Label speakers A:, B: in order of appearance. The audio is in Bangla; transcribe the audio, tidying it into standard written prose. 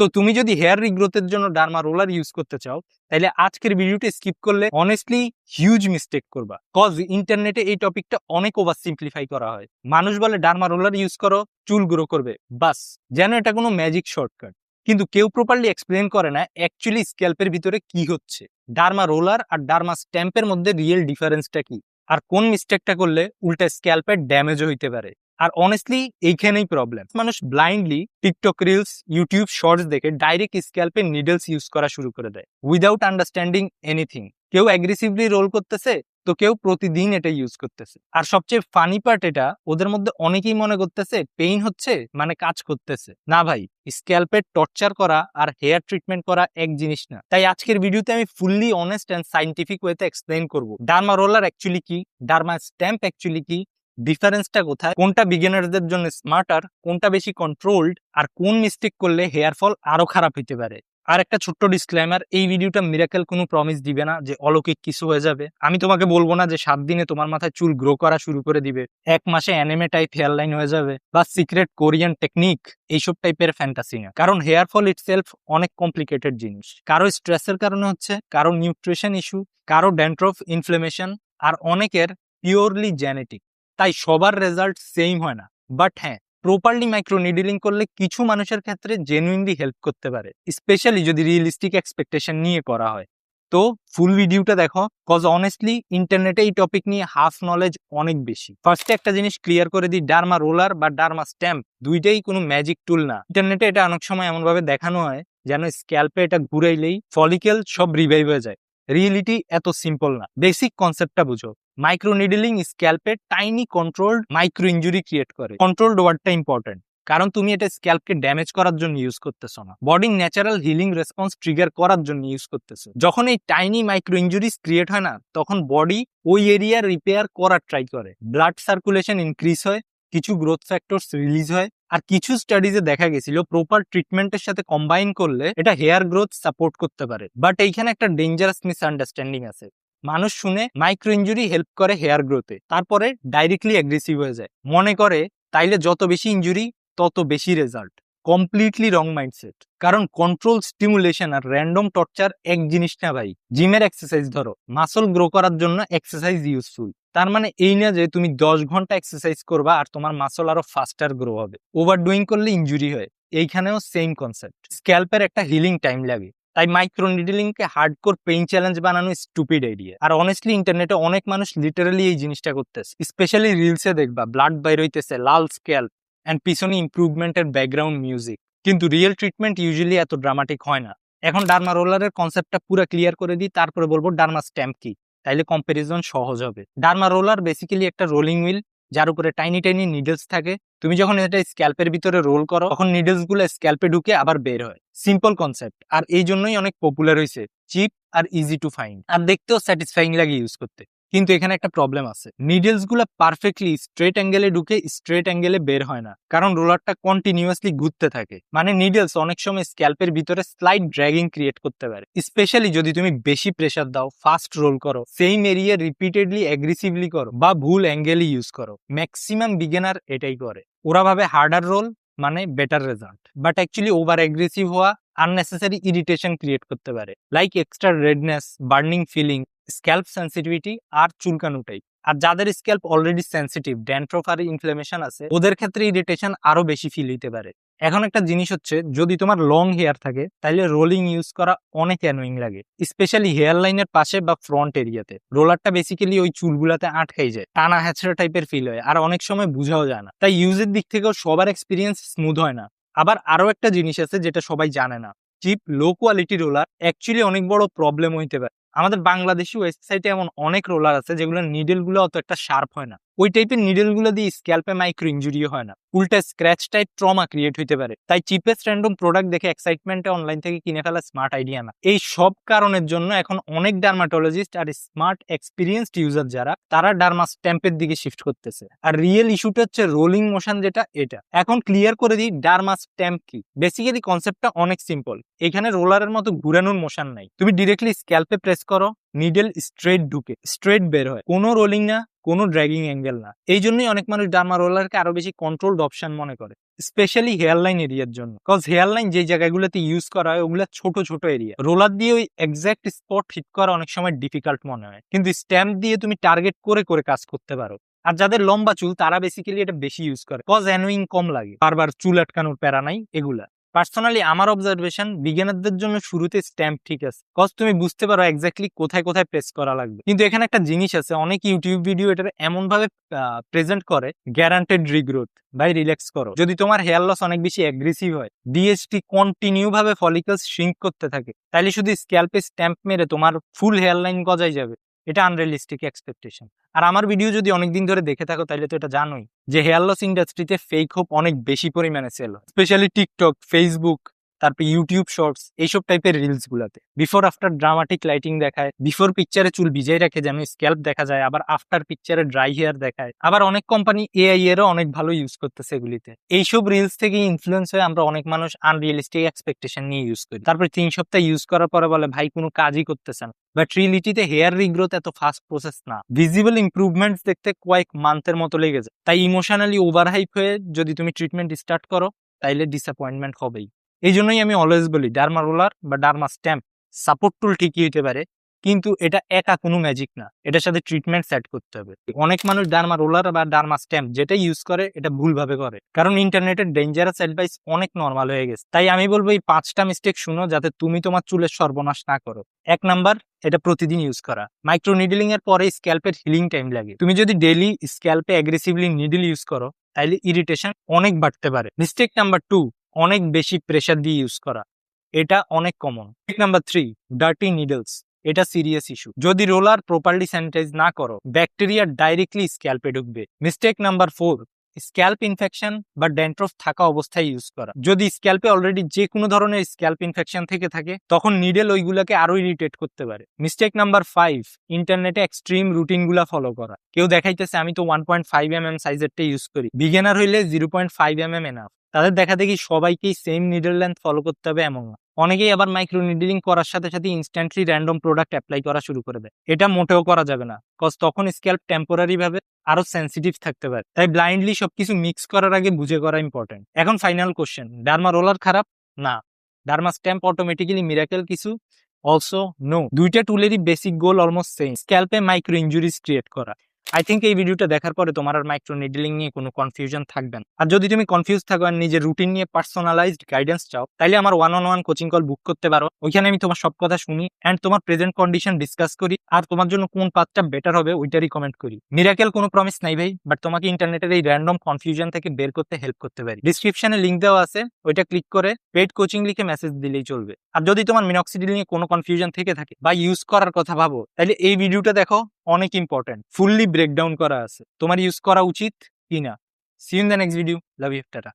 A: তো তুমি যদি হেয়ার রিগ্রোথের জন্য ডার্মা রোলার ইউজ করতে চাও, তাহলে আজকের ভিডিওটা স্কিপ করলে অনেস্টলি হিউজ মিস্টেক করবা। কজ ইন্টারনেটে এই টপিকটা অনেক ওভার সিম্পলিফাই করা হয়। মানুষ বলে ডার্মা রোলার ইউজ করো, চুল গ্রো করবে, বাস, যেন এটা কোনো ম্যাজিক শর্টকাট। কিন্তু কেউ প্রপারলি এক্সপ্লেন করে না অ্যাকচুয়ালি স্ক্যাল্পের ভিতরে কি হচ্ছে, ডার্মা রোলার আর ডার্মা স্ট্যাম্পের মধ্যে রিয়েল ডিফারেন্সটা কি, আর কোন মিস্টেকটা করলে উল্টা স্ক্যাল্পের ড্যামেজও হইতে পারে। আর অনেস্টলি এইখানেই প্রবলেম। মানুষ blindly TikTok reels, YouTube shorts দেখে ডাইরেক্ট স্ক্যাল্পে নিডলস ইউজ করা শুরু করে দেয় উইদাউট আন্ডারস্ট্যান্ডিং এনিথিং। কেউ অ্যাগ্রেসিভলি রোল করতেছে, তো কেউ প্রতিদিন এটা ইউজ করতেছে। আর সবচেয়ে ফানি পার্ট, এটা ওদের মধ্যে অনেকেই মনে করতেছে পেইন হচ্ছে মানে কাজ করতেছে। না ভাই, স্ক্যাল্পের টর্চার করা আর হেয়ার ট্রিটমেন্ট করা এক জিনিস না। তাই আজকের ভিডিওতে আমি ফুললি অনেস্ট অ্যান্ড সাইন্টিফিক ওয়েতে এক্সপ্লেইন করবো ডার্মা রোলার অ্যাকচুয়ালি কি, ডার্মা স্ট্যাম্প অ্যাকচুয়ালি কি, ডিফারেন্সটা কোথায়, কোনটা বিগিনারদের জন্য স্মার্টার, কোনটা বেশি কন্ট্রোলড, আর কোন মিস্টেক করলে হেয়ার ফল আরো খারাপ হতে পারে। আর একটা ছোট্ট ডিসক্লেমার, এই ভিডিওটা মিরাকেল কোনো প্রমিস দিবে না যে অলৌকিক কিছু হয়ে যাবে। আমি তোমাকে বলবো না যে 7 দিনে তোমার মাথায় চুল গ্রো করা শুরু করে দিবে, 1 মাসে অ্যানিমে টাইপ হেয়ার লাইন হয়ে যাবে, বা সিক্রেট কোরিয়ান টেকনিক, এইসব টাইপের ফ্যান্টাসি না। কারণ হেয়ার ফল ইটসেলফ অনেক কমপ্লিকেটেড জিনিস। কারো স্ট্রেসের কারণে হচ্ছে, কারো নিউট্রিশন ইস্যু, কারো ড্যান্ড্রফ, ইনফ্লেমেশন, আর অনেকের পিওরলি জেনেটিক। তাই সবার রেজাল্ট সেম হয় না। বাট হ্যাঁ, প্রপারলি মাইক্রো নিডলিং করলে কিছু মানুষের ক্ষেত্রে জেনুইনলি হেল্প করতে পারে, স্পেশালি যদি রিয়েলিস্টিক এক্সপেকটেশন নিয়ে করা হয়। তো ফুল ভিডিওটা দেখো, কজ অনেস্টলি ইন্টারনেটে এই টপিক নিয়ে হাফ নলেজ অনেক বেশি। ফার্স্টে একটা জিনিস ক্লিয়ার করে দিই, ডার্মা রোলার বা ডার্মা স্ট্যাম্প দুইটাই কোনো ম্যাজিক টুল না। ইন্টারনেটে এটা অনেক সময় এমন ভাবে দেখানো হয় যেন স্ক্যাল্পে এটা ঘুরাইলেই ফলিকেল সব রিভাইভ হয়ে যায়। রিয়েলিটি এত সিম্পল না। বেসিক কনসেপ্টটা বুঝো। মাইক্রো নিডলিং স্ক্যাল্পে tiny controlled micro injury create করে। কন্ট্রোলড ওয়ার্ডটা ইম্পর্টেন্ট, কারণ তুমি এটা স্ক্যাল্পকে ড্যামেজ করার জন্য ইউজ করতেছো না, বডির ন্যাচারাল হিলিং রেসপন্স ট্রিগার করার জন্য ইউজ করতেছো। যখন এই টাইনি মাইক্রো ইনজুরিজ ক্রিয়েট হয় না, তখন বডি ওই এরিয়া রিপেয়ার করার ট্রাই করে, ব্লাড সার্কুলেশন ইনক্রিজ হয়, কিছু গ্রোথ ফ্যাক্টরস রিলিজ হয়। আর কিছু স্টাডিজে দেখা গেছিল প্রপার ট্রিটমেন্টের সাথে কম্বাইন করলে এটা হেয়ার গ্রোথ সাপোর্ট করতে পারে। বাট এইখানে একটা ডেঞ্জারাস মিসআন্ডারস্ট্যান্ডিং আছে। মানুষ শুনে মাইক্রো ইনজুরি হেল্প করে হেয়ার গ্রোথে, তারপরে ডাইরেক্টলি অ্যাগ্রেসিভ হয়ে যায়, মনে করে তাইলে যত বেশি ইনজুরি তত বেশি রেজাল্ট। কমপ্লিটলি রং মাইন্ডসেট। কারণ কন্ট্রোল স্টিমুলেশন আর র্যান্ডম টর্চার এক জিনিস না ভাই। জিমের এক্সারসাইজ ধরো, মাসল গ্রো করার জন্য এক্সারসাইজ ইউজফুল, তার মানে এই না যে তুমি 10 ঘন্টা এক্সারসাইজ করবা আর তোমার মাসল আরো ফাস্টার গ্রো হবে। ওভারডুইং করলে ইনজুরি হয়। এইখানেও সেম কনসেপ্ট, স্ক্যাল্পের একটা হিলিং টাইম লাগে। তাই মাইক্রো নিডলিং কে হার্ডকোর পেইন চ্যালেঞ্জ বানানো স্টুপিড আইডিয়া। আর অনেস্টলি ইন্টারনেটে অনেক মানুষ লিটারালি এই জিনিসটা করতেছে। স্পেশালি রিলসে দেখবা ব্লাড বাইর হইতেছে, লাল স্ক্যাল্প, এন্ড পিছনে ইমপ্রুভমেন্টের ব্যাকগ্রাউন্ড মিউজিক। কিন্তু রিয়েল ট্রিটমেন্ট ইউজুয়ালি এত ড্রামাটিক হয় না। এখন ডার্মা রোলারের কনসেপ্টটা পুরো ক্লিয়ার করে দিই, তারপরে বলবো ডার্মা স্ট্যাম্প কি, তাইলে কম্পারিজন সহজ হবে। ডার্মা রোলার বেসিক্যালি একটা রোলিং হুইল, যার উপরে টাইনি টাইনি নিডলস থাকে। তুমি যখন এটা স্ক্যাল্পের ভিতরে রোল করো, তখন নিডলস গুলো স্ক্যাল্পে ঢুকে আবার বের হয়। সিম্পল কনসেপ্ট, আর এই জন্যই অনেক পপুলার হয়েছে। চিপ আর ইজি টু ফাইন্ড, আর দেখতেও স্যাটিসফাইং লাগে ইউজ করতে। কিন্তু এখানে একটা প্রবলেম আছে, নিডলস গুলা পারফেক্টলি স্ট্রেট অ্যাঙ্গেলে ঢুকে স্ট্রেট অ্যাঙ্গেলে বের হয় না, কারণ রোলারটা কন্টিনিউয়াসলি ঘুরতে থাকে। মানে নিডলস অনেক সময় স্ক্যাল্পের ভিতরে স্লাইড ড্র্যাগিং ক্রিয়েট করতে পারে, স্পেশালি যদি তুমি বেশি প্রেসার দাও, ফাস্ট রোল করো, সেম এরিয়া রিপিটেডলি অ্যাগ্রেসিভলি করো, বা ভুল অ্যাঙ্গেলই ইউজ করো। ম্যাক্সিমাম বিগিনার এটাই করে। ওরা ভাবে হার্ডার রোল মানে better result, but actually over aggressive হওয়া আননেসেসারি ইরিটেশন ক্রিয়েট করতে পারে, like extra redness, burning feeling, scalp sensitivity আর চুলকানো টাইপ। আর যাদের স্ক্যাল্প অলরেডি সেন্সিটিভ, ড্যান্ড্রফ আর ইনফ্লামেশন আছে, ওদের ক্ষেত্রে ইরিটেশন আরো বেশি ফিল হইতে পারে। এখন একটা জিনিস হচ্ছে, যদি তোমার লং হেয়ার থাকে তাহলে রোলিং ইউজ করা অনেক অ্যানোয়িং লাগে, স্পেশালি হেয়ার লাইনের পাশে বা ফ্রন্ট এরিয়াতে। রোলারটা বেসিক্যালি ওই চুলগুলাতে আটকাই যায়, টানা হ্যাচড়া টাইপের ফিল হয়, আর অনেক সময় বুঝাও যায় না। তাই ইউজের দিক থেকেও সবার এক্সপিরিয়েন্স স্মুথ হয় না। আবার আরো একটা জিনিস আছে যেটা সবাই জানে না, cheap low quality roller actually অনেক বড় প্রবলেম হইতে পারে। আমাদের বাংলাদেশি ওয়েবসাইটে এমন অনেক রোলার আছে যেগুলোর নিডল গুলো অত একটা শার্প হয় না। ওই টাইপের নিডল গুলো দিয়ে স্ক্যাল্পে মাইক্রো ইনজুরিও হয় না, উল্টা স্ক্র্যাচ টাইপ ট্রমা ক্রিয়েট হইতে পারে। তাই চিপেস্ট র্যান্ডম প্রোডাক্ট দেখে এক্সাইটমেন্টে অনলাইন থেকে কিনে ফেলা স্মার্ট আইডিয়া না। এই সব কারণের জন্য এখন অনেক ডার্মাটোলজিস্ট আর স্মার্ট এক্সপিরিয়েন্সড ইউজার যারা, তারা ডার্মা স্ট্যাম্পের দিকে শিফট করতেছে। আর রিয়েল ইস্যুটা হচ্ছে রোলিং মোশন, যেটা এটা। এখন ক্লিয়ার করে দিই ডার্মা স্ট্যাম্প কি। বেসিক্যালি কনসেপ্টটা অনেক সিম্পল। এখানে রোলারের মতো ঘুরানোর মোশন নাই, তুমি ডিরেক্টলি স্ক্যাল্পে প্রেস করো, নিডল স্ট্রেট ঢুকে স্ট্রেট বের হয়, কোনো রোলিং না, কোনো ড্র্যাগিং অ্যাঙ্গেল না। এই জন্যই অনেক মানুষ ডার্মা রোলারকে আরো বেশি কন্ট্রোলড অপশন মনে করে, স্পেশালি হেয়ারলাইন এরিয়ার জন্য। কজ হেয়ারলাইন যে জায়গাগুলোতে ইউজ করা হয় ওগুলো ছোট ছোট এরিয়া, রোলার দিয়ে ওই এক্সাক্ট স্পট হিট করা অনেক সময় ডিফিকাল্ট মনে হয়, কিন্তু স্ট্যাম্প দিয়ে তুমি টার্গেট করে করে কাজ করতে পারো। আর যাদের লম্বা চুল তারা বেসিক্যালি এটা বেশি ইউজ করে, কজ অ্যানোয়িং কম লাগে, বারবার চুল আটকানোর প্যারা নাই এগুলা। পার্সোনালি আমার অবজারভেশন, বিগিনারদের জন্য শুরুতে স্ট্যাম্প ঠিক আছে, কজ তুমি বুঝতে পারো এক্স্যাক্টলি কোথায় কোথায় প্রেস করা লাগবে। কিন্তু এখানে একটা জিনিস আছে, অনেক ইউটিউব ভিডিও এটা এমন ভাবে প্রেজেন্ট করে গ্যারান্টেড রিগ্রোথ। ভাই রিল্যাক্স করো, যদি তোমার হেয়ার লস অনেক বেশি অ্যাগ্রেসিভ হয়, ডিএসটি কন্টিনিউ ভাবে ফলিকলস শ্রিঙ্ক করতে থাকে, তাইলে শুধু স্ক্যাল্পে স্ট্যাম্প মেরে তোমার ফুল হেয়ার লাইন গজাই যাবে, এটা আনরিয়ালিস্টিক এক্সপেকটেশন। আর আমার ভিডিও যদি অনেকদিন ধরে দেখে থাকো তাহলে তো এটা জানোই যে হেয়ার লস ইন্ডাস্ট্রিতে ফেক হোপ অনেক বেশি পরিমাণে সেল হয়, স্পেশালি টিকটক, ফেসবুক, তারপর ইউটিউব শর্টস, এইসব টাইপের রিলস গুলাতে বিফোর আফটার ড্রামাটিক লাইটিং দেখায়, বিফোর পিকচারে চুল ভিজাই রাখে যেন স্ক্যাল্প দেখা যায়, আবার আফটার পিকচারে ড্রাই হেয়ার দেখায়। আবার অনেক কোম্পানি এআই এরও অনেক ভালো ইউজ করতেছে এগুলিতে। এইসব রিলস থেকে ইনফ্লুয়েন্স হয়ে আমরা অনেক মানুষ আনরিয়েলিস্টিক এক্সপেকটেশন নিয়ে ইউজ করি, তারপর 3 সপ্তাহ ইউজ করার পরে বলে ভাই কোনো কাজই করতেছে না। বাট রিয়েলিটিতে হেয়ার রিগ্রোথ এত ফাস্ট প্রসেস না, ভিজিবল ইমপ্রুভমেন্টস দেখতে কয়েক মান্থের মতো লেগে যায়। তাই ইমোশনালি ওভারহাইপ হয়ে যদি তুমি ট্রিটমেন্ট স্টার্ট করো তাইলে ডিসঅ্যাপয়েন্টমেন্ট হবেই। এই জন্যই আমি অলওয়েজ বলি ডার্মা রোলার বা ডার্মা স্ট্যাম্প সাপোর্ট টুল ঠিকই হতে পারে, কিন্তু এটা একা কোনো ম্যাজিক না, এটার সাথে ট্রিটমেন্ট সেট করতে হবে। অনেক মানুষ ডার্মা রোলার বা ডার্মা স্ট্যাম্প যেটা ইউজ করে এটা ভুলভাবে করে, কারণ ইন্টারনেটের ডেঞ্জারাস অ্যাডভাইস অনেক নর্মাল হয়ে গেছে। তাই আমি বলবো এই 5টা মিস্টেক শুনো যাতে তুমি তোমার চুলের সর্বনাশ না করো। 1 নাম্বার, এটা প্রতিদিন ইউজ করা। মাইক্রো নিডলিং এর পরে স্ক্যাল্পের হিলিং টাইম লাগে, তুমি যদি ডেইলি স্ক্যাল্পে অ্যাগ্রেসিভলি নিডল ইউজ করো তাহলে ইরিটেশন অনেক বাড়তে পারে। মিস্টেক নাম্বার 2, অনেক বেশি প্রেসার দিয়ে ইউজ করা, এটা অনেক কমন। নাম্বার 3, ডার্টি নিডলস, এটা সিরিয়াস ইস্যু। যদি রোলার প্রপারলি স্যানিটাইজ না করো ব্যাকটেরিয়া ডাইরেক্টলি স্ক্যাল্পে ঢুকবে। মিস্টেক নাম্বার 4, স্ক্যাল্প ইনফেকশন বা ড্যান্ড্রফ থাকা অবস্থায় ইউজ করা। যদি স্ক্যাল্পে অলরেডি যে কোনো ধরনের স্ক্যাল্প ইনফেকশন থেকে থাকে তখন নিডল ওইগুলোকে আরো ইরিটেট করতে পারে। মিস্টেক নাম্বার 5, ইন্টারনেটে এক্সট্রিম রুটিন গুলা ফলো করা। কেউ দেখাইতেছে আমি তো 1.5 mm সাইজেরটা ইউজ করি, বিগিনার হইলে 0.5 mm এনাফ। তাদের দেখা দেখি সবাইকেই সেম নিডল লেন্থ ফলো করতে হবে এমন না। অনেকেই আবার মাইক্রো নিডলিং করার সাথে সাথে ইনস্ট্যান্টলি র্যান্ডম প্রোডাক্ট অ্যাপ্লাই করা শুরু করে দেয়, এটা মোটেও করা যাবে না, কজ তখন স্ক্যাল্প টেম্পোরারি ভাবে আরো সেন্সিটিভ থাকতে পারে। তাই ব্লাইন্ডলি সবকিছু মিক্স করার আগে বুঝে করা ইম্পর্টেন্ট। এখন ফাইনাল কোশ্চেন, ডার্মা রোলার খারাপ? না। ডার্মা স্ট্যাম্প অটোমেটিক্যালি মিরাকেল কিছু? Also no. দুইটা টুলেরই বেসিক গোল অলমোস্ট সেম, স্ক্যাল্পে মাইক্রো ইনজুরিজ ক্রিয়েট করা। আই থিঙ্ক এই ভিডিওটা দেখার পরে তোমার আর মাইক্রো নিডলিং নিয়ে কোনো কনফিউশন থাকবে না। আর যদি তুমি কনফিউজ থাকো আর নিজের রুটিন নিয়ে পার্সোনালাইজড গাইডেন্স চাও তাহলে আমার 1-on-1 কোচিং কল বুক করতে পারো। ওইখানে আমি তোমার সব কথা শুনি এন্ড তোমার প্রেজেন্ট কন্ডিশন ডিসকাস করি, আর তোমার জন্য কোন পাথটা বেটার হবে ওইটারই কমেন্ট করি। মিরাকেল কোনো প্রমিস নাই ভাই, বাট তোমাকে ইন্টারনেটের এই র্যান্ডম কনফিউশন থেকে বের করতে হেল্প করতে পারি। ডিসক্রিপশনে লিংক দেওয়া আছে, ওইটা ক্লিক করে পেড কোচিং লিখে মেসেজ দিলেই চলবে। আর যদি তোমার মিনক্সিডিল নিয়ে কোনো কনফিউশন থেকে থাকে বা ইউজ করার কথা ভাবো তাহলে এই ভিডিওটা দেখো, অনেক ইম্পর্টেন্ট, ফুললি ব্রেকডাউন করা আছে তোমার ইউজ করা উচিত কিনা। See you in the next video, love you, tata.